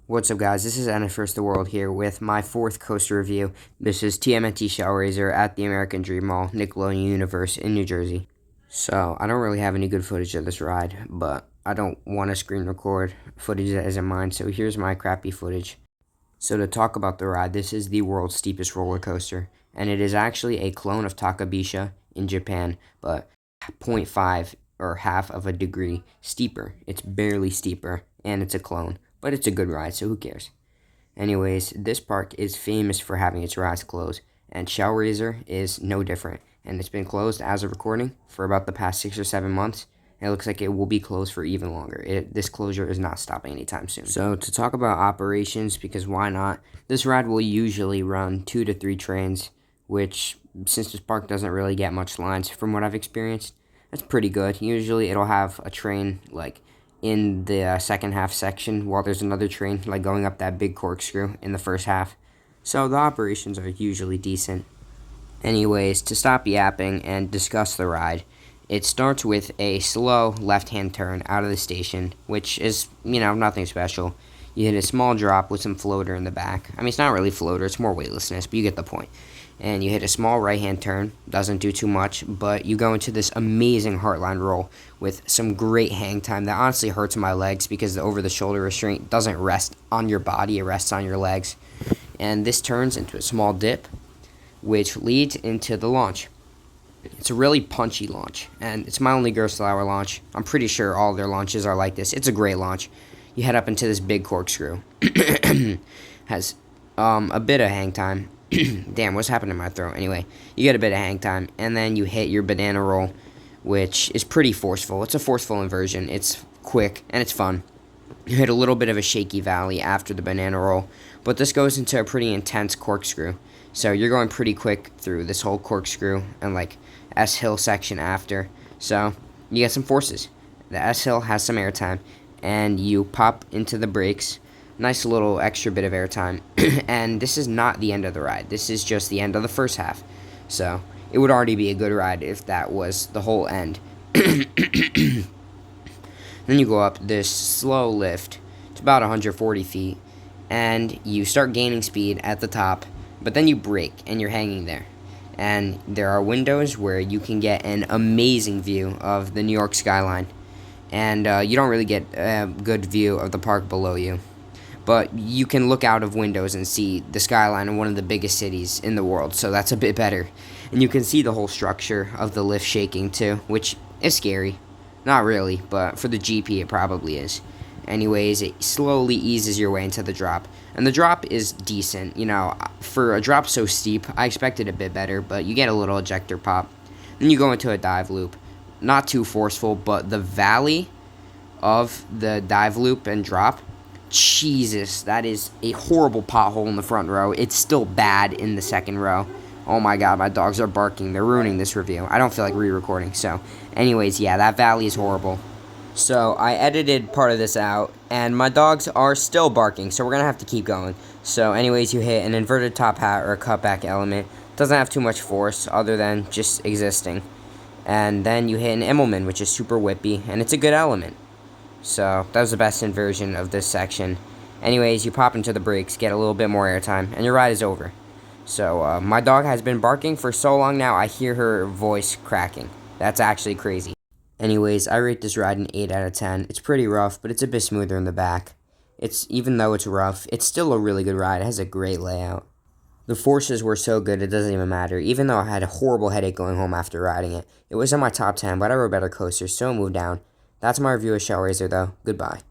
What's up, guys? This is Ennis First the World here with my fourth coaster review. This is TMNT Shellraiser at the American Dream Mall, Nickelodeom Universe in New Jersey. So, I don't really have any good footage of this ride, but I don't want to screen record footage that isn't mine, so here's my crappy footage. So, to talk about the ride, this is the world's steepest roller coaster, and it is actually a clone of Takabisha in Japan, but 0.5 or half of a degree steeper. It's barely steeper, and it's a clone. But it's a good ride, so who cares? Anyways, this park is famous for having its rides closed, and Shellraiser is no different. And it's been closed as of recording for about the past 6 or 7 months. And it looks like it will be closed for even longer. This closure is not stopping anytime soon. So to talk about operations, because why not? This ride will usually run 2 to 3 trains, which, since this park doesn't really get much lines from what I've experienced, that's pretty good. Usually it'll have a train, like, in the second half section, while there's another train like going up that big corkscrew in the first half. So the operations are usually decent. Anyways, to stop yapping and discuss the ride, it starts with a slow left-hand turn out of the station, which is, nothing special. You hit a small drop with some floater in the back. I mean, it's not really floater, it's more weightlessness, but you get the point. And you hit a small right-hand turn, doesn't do too much, but you go into this amazing heartline roll with some great hang time that honestly hurts my legs because the over-the-shoulder restraint doesn't rest on your body, it rests on your legs. And this turns into a small dip, which leads into the launch. It's a really punchy launch, and it's my only Ghost Hour launch. I'm pretty sure all their launches are like this. It's a great launch. You head up into this big corkscrew. Has a bit of hang time. Damn, what's happening in my throat? Anyway, you get a bit of hang time, and then you hit your banana roll, which is pretty forceful. It's a forceful inversion. It's quick, and it's fun. You hit a little bit of a shaky valley after the banana roll, but this goes into a pretty intense corkscrew. So you're going pretty quick through this whole corkscrew and, like, S-hill section after. So you get some forces. The S-hill has some airtime, and you pop into the brakes. Nice little extra bit of airtime. And this is not the end of the ride. This is just the end of the first half. So it would already be a good ride if that was the whole end. Then you go up this slow lift. It's about 140 feet. And you start gaining speed at the top. But then you brake and you're hanging there. And there are windows where you can get an amazing view of the New York skyline. And you don't really get a good view of the park below you. But you can look out of windows and see the skyline of one of the biggest cities in the world, so that's a bit better. And you can see the whole structure of the lift shaking too, which is scary. Not really, but for the GP it probably is. Anyways, it slowly eases your way into the drop. And the drop is decent. For a drop so steep, I expected a bit better, but you get a little ejector pop. Then you go into a dive loop. Not too forceful, but the valley of the dive loop and drop, Jesus, that is a horrible pothole in the front row. It's still bad in the second row. Oh my god, my dogs are barking. They're ruining this review. I don't feel like re-recording. So, anyways, yeah, that valley is horrible. So, I edited part of this out, and my dogs are still barking, so we're going to have to keep going. So, anyways, you hit an inverted top hat or a cutback element. Doesn't have too much force other than just existing. And then you hit an Immelman, which is super whippy, and it's a good element. So, that was the best inversion of this section. Anyways, you pop into the brakes, get a little bit more airtime, and your ride is over. So, my dog has been barking for so long now, I hear her voice cracking. That's actually crazy. Anyways, I rate this ride an 8 out of 10. It's pretty rough, but it's a bit smoother in the back. Even though it's rough, it's still a really good ride. It has a great layout. The forces were so good, it doesn't even matter. Even though I had a horrible headache going home after riding it. It was in my top 10, but I rode better coasters, so it moved down. That's my review of Shellraiser, though. Goodbye.